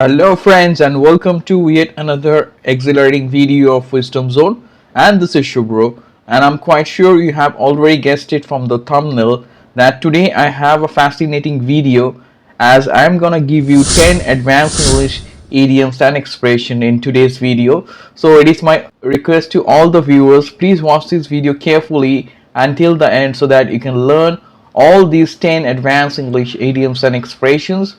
Hello friends and welcome to yet another exhilarating video of Wisdom Zone, and this is Shubro, and I'm quite sure you have already guessed it from the thumbnail that today I have a fascinating video as I'm gonna give you 10 advanced English idioms and expression in today's video. So it is my request to all the viewers, please watch this video carefully until the end so that you can learn all these 10 advanced English idioms and expressions.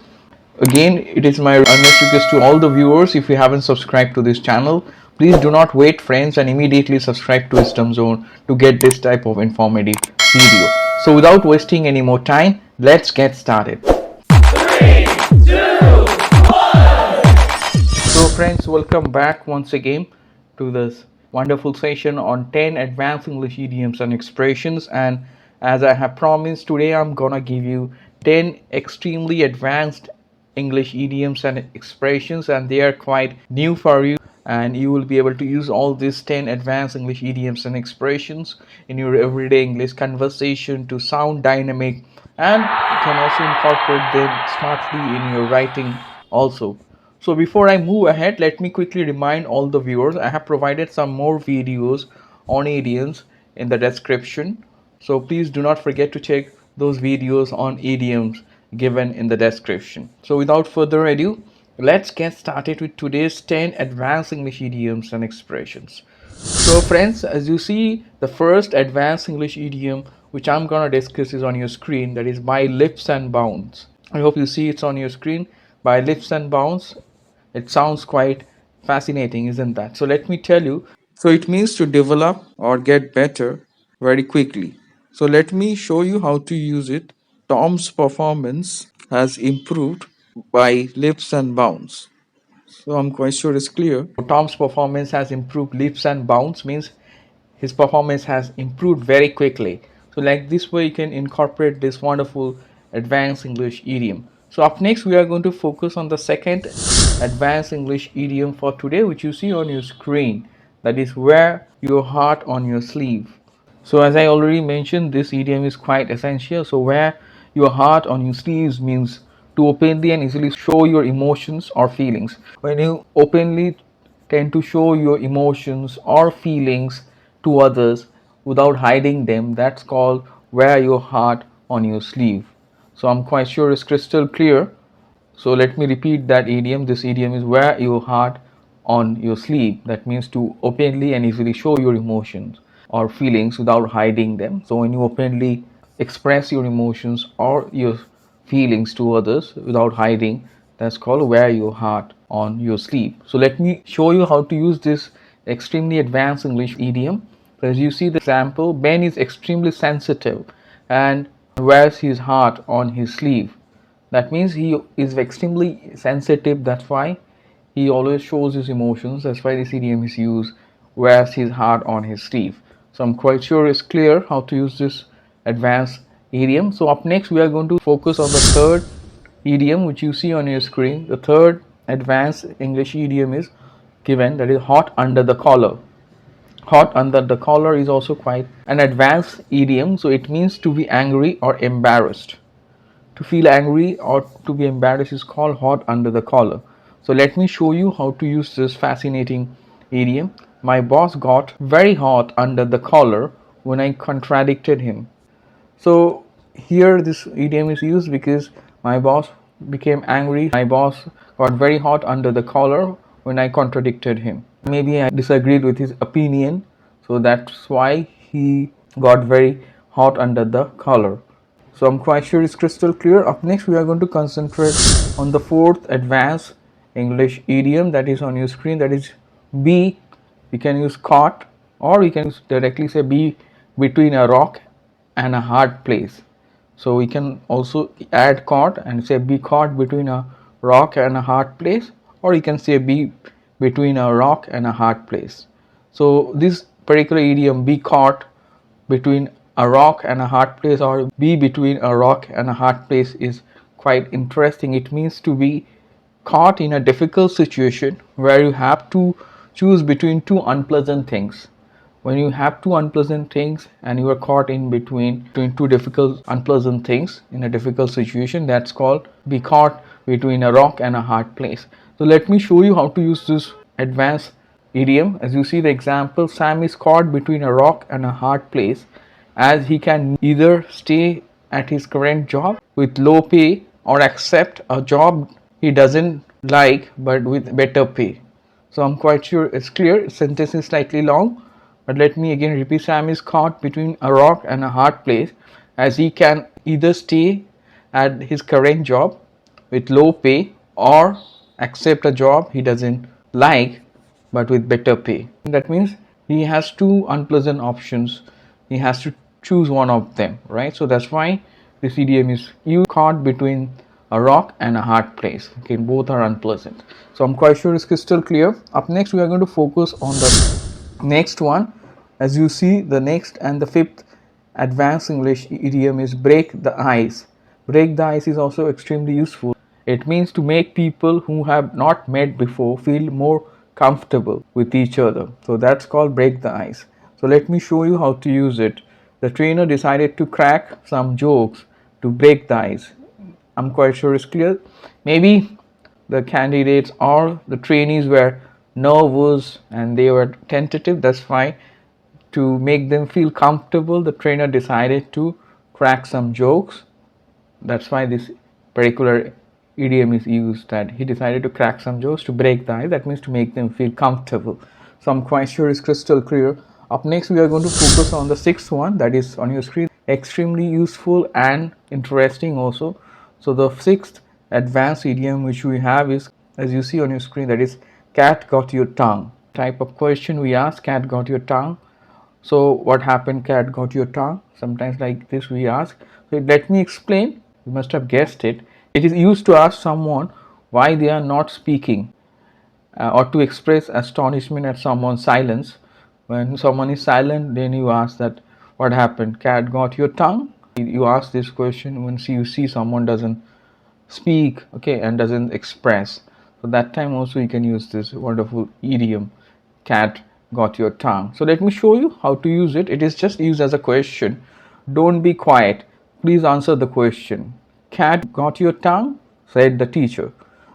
Again, it is my earnest request to all the viewers, if you haven't subscribed to this channel, please do not wait friends and immediately subscribe to Wisdom Zone to get this type of informative video. So without wasting any more time, let's get started. 3, 2, 1. So friends, welcome back once again to this wonderful session on 10 advanced English idioms and expressions. And as I have promised, today I'm gonna give you 10 extremely advanced English idioms and expressions, and they are quite new for you, and you will be able to use all these 10 advanced English idioms and expressions in your everyday English conversation to sound dynamic, and you can also incorporate them smartly in your writing also. So before I move ahead, let me quickly remind all the viewers I have provided some more videos on idioms in the description, so please do not forget to check those videos on idioms given in the description. So without further ado, let's get started with today's 10 advanced English idioms and expressions. So friends, as you see, the first advanced English idiom which I'm gonna discuss is on your screen, that is by leaps and bounds. I hope you see it's on your screen. By leaps and bounds. It sounds quite fascinating, isn't that? So let me tell you. So it means to develop or get better very quickly. So let me show you how to use it. Tom's performance has improved by leaps and bounds. So I'm quite sure it's clear. Tom's performance has improved leaps and bounds means his performance has improved very quickly. So like this way you can incorporate this wonderful advanced English idiom. So up next we are going to focus on the second advanced English idiom for today, which you see on your screen, that is wear your heart on your sleeve. So as I already mentioned, this idiom is quite essential. So wear your heart on your sleeves means to openly and easily show your emotions or feelings. When you openly tend to show your emotions or feelings to others without hiding them, that's called wear your heart on your sleeve. So I'm quite sure it's crystal clear. So let me repeat that idiom. This idiom is wear your heart on your sleeve. That means to openly and easily show your emotions or feelings without hiding them. So when you openly express your emotions or your feelings to others without hiding, that's called wear your heart on your sleeve. So let me show you how to use this extremely advanced English idiom. As you see the example, Ben is extremely sensitive and wears his heart on his sleeve. That means he is extremely sensitive, that's why he always shows his emotions. That's why this idiom is used, wears his heart on his sleeve. So I'm quite sure it's clear how to use this advanced idiom. So up next we are going to focus on the third idiom which you see on your screen. The third advanced English idiom is given, that is hot under the collar. Hot under the collar is also quite an advanced idiom. So it means to be angry or embarrassed. To feel angry or to be embarrassed is called hot under the collar. So let me show you how to use this fascinating idiom. My boss got very hot under the collar when I contradicted him. So here this idiom is used because my boss became angry. My boss got very hot under the collar when I contradicted him. Maybe I disagreed with his opinion, so that's why he got very hot under the collar. So I'm quite sure it's crystal clear. Up next we are going to concentrate on the fourth advanced English idiom that is on your screen, that is be. You can use caught, or you can directly say be between a rock and a hard place. So we can also add caught and say be caught between a rock and a hard place, or you can say be between a rock and a hard place. So this particular idiom, be caught between a rock and a hard place, or be between a rock and a hard place, is quite interesting. It means to be caught in a difficult situation where you have to choose between two unpleasant things. When you have two unpleasant things and you are caught in between two difficult unpleasant things in a difficult situation, that's called be caught between a rock and a hard place. So let me show you how to use this advanced idiom. As you see the example, Sam is caught between a rock and a hard place, as he can either stay at his current job with low pay or accept a job he doesn't like but with better pay. So I'm quite sure it's clear. Sentence is slightly long, but let me again repeat. Sam is caught between a rock and a hard place, as he can either stay at his current job with low pay or accept a job he doesn't like but with better pay. That means he has two unpleasant options. He has to choose one of them, right? So that's why this idiom is you caught between a rock and a hard place. Okay, both are unpleasant. So I'm quite sure it's crystal clear. Up next, we are going to focus on the next one. As you see, the next and the fifth advanced English idiom is break the ice. Break the ice is also extremely useful. It means to make people who have not met before feel more comfortable with each other. So that's called break the ice. So let me show you how to use it. The trainer decided to crack some jokes to break the ice. I'm quite sure it's clear. Maybe the candidates or the trainees were nervous and they were tentative. That's why, to make them feel comfortable, the trainer decided to crack some jokes. That's why this particular idiom is used, that he decided to crack some jokes to break the ice. That means to make them feel comfortable. So I'm quite sure it's crystal clear. Up next, we are going to focus on the sixth one, that is on your screen. Extremely useful and interesting also. So the sixth advanced idiom which we have is, as you see on your screen, that is cat got your tongue. Type of question we ask, cat got your tongue. So what happened, cat got your tongue? Sometimes like this we ask. So let me explain. You must have guessed it. It is used to ask someone why they are not speaking, or to express astonishment at someone's silence. When someone is silent, then you ask that what happened, cat got your tongue? You ask this question when you see someone doesn't speak, okay, and doesn't express. So that time also you can use this wonderful idiom, cat got your tongue. So let me show you how to use it. It is just used as a question. Don't be quiet, please answer the question. Cat got your tongue, said the teacher.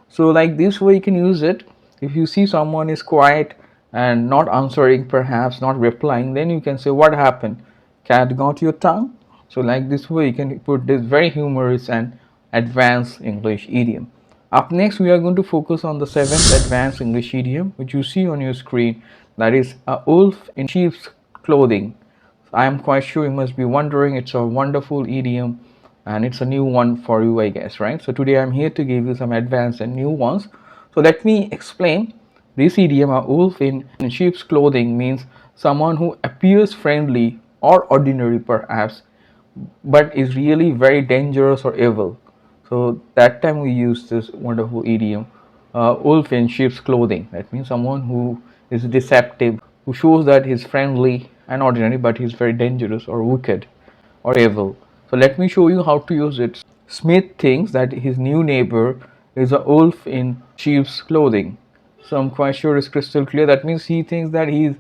So like this way you can use it. If you see someone is quiet and not answering, perhaps not replying, then you can say what happened, cat got your tongue. So like this way you can put this very humorous and advanced English idiom. Up next, we are going to focus on the seventh advanced English idiom, which you see on your screen, that is a wolf in sheep's clothing. I am quite sure you must be wondering, it's a wonderful idiom and it's a new one for you, I guess, right? So today I'm here to give you some advanced and new ones. So let me explain. This idiom, a wolf in sheep's clothing, means someone who appears friendly or ordinary perhaps, but is really very dangerous or evil. So that time we use this wonderful idiom, wolf in sheep's clothing. That means someone who is deceptive, who shows that he's friendly and ordinary, but he's very dangerous or wicked or evil. So let me show you how to use it. Smith thinks that his new neighbor is a wolf in sheep's clothing. So I'm quite sure it's crystal clear. That means he thinks that he's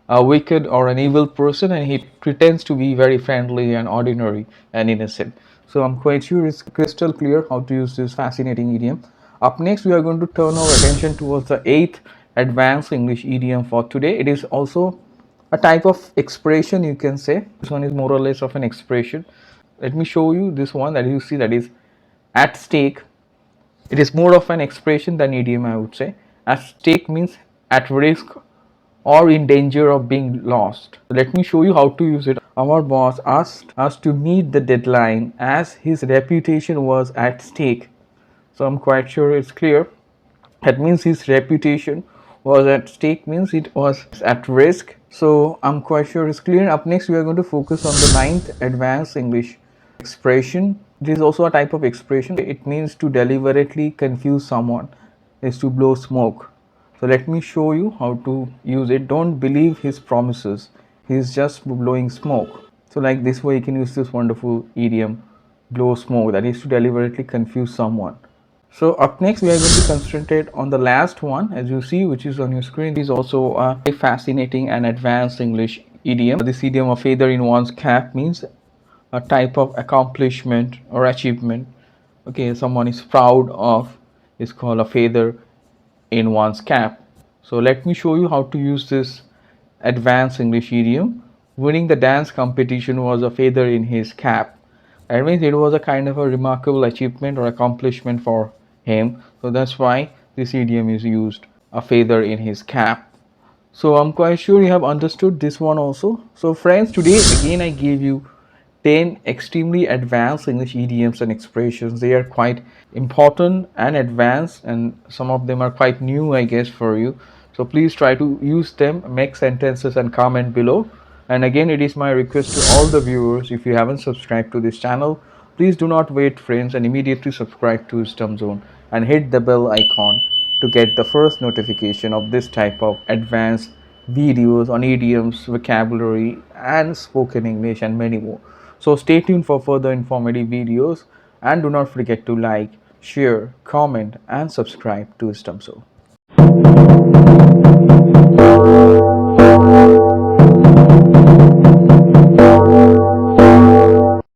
a wicked or an evil person and he pretends to be very friendly and ordinary and innocent. So I'm quite sure it's crystal clear how to use this fascinating idiom. Up next, we are going to turn our attention towards the eighth advanced English idiom for today. It is also a type of expression, you can say. This one is more or less of an expression. Let me show you this one that you see, that is at stake. It is more of an expression than idiom, I would say. At stake means at risk or in danger of being lost. Let me show you how to use it. Our boss asked us to meet the deadline as his reputation was at stake. So I'm quite sure it's clear. That means his reputation was at stake, means it was at risk. So I'm quite sure it's clear. Up next, we are going to focus on the ninth advanced English expression. This is also a type of expression. It means to deliberately confuse someone, is to blow smoke. So let me show you how to use it. Don't believe his promises, he's just blowing smoke. So like this way you can use this wonderful idiom, blow smoke, that is to deliberately confuse someone. So up next, we are going to concentrate on the last one, as you see, which is on your screen. It is also a fascinating and advanced English idiom. This idiom, a feather in one's cap, means a type of accomplishment or achievement. Okay, someone is proud of is called a feather in one's cap. So let me show you how to use this advanced English idiom. Winning the dance competition was a feather in his cap. That means it was a kind of a remarkable achievement or accomplishment for him. So that's why this idiom is used, a feather in his cap. So I'm quite sure you have understood this one also. So friends, today again I gave you 10 extremely advanced English idioms and expressions. They are quite important and advanced, and some of them are quite new, I guess, for you. So please try to use them, make sentences, and comment below. And again, it is my request to all the viewers, if you haven't subscribed to this channel, please do not wait, friends, and immediately subscribe to Wisdom Zone and hit the bell icon to get the first notification of this type of advanced videos on idioms, vocabulary, and spoken English, and many more. So stay tuned for further informative videos, and do not forget to like, share, comment, and subscribe to Wisdom Zone.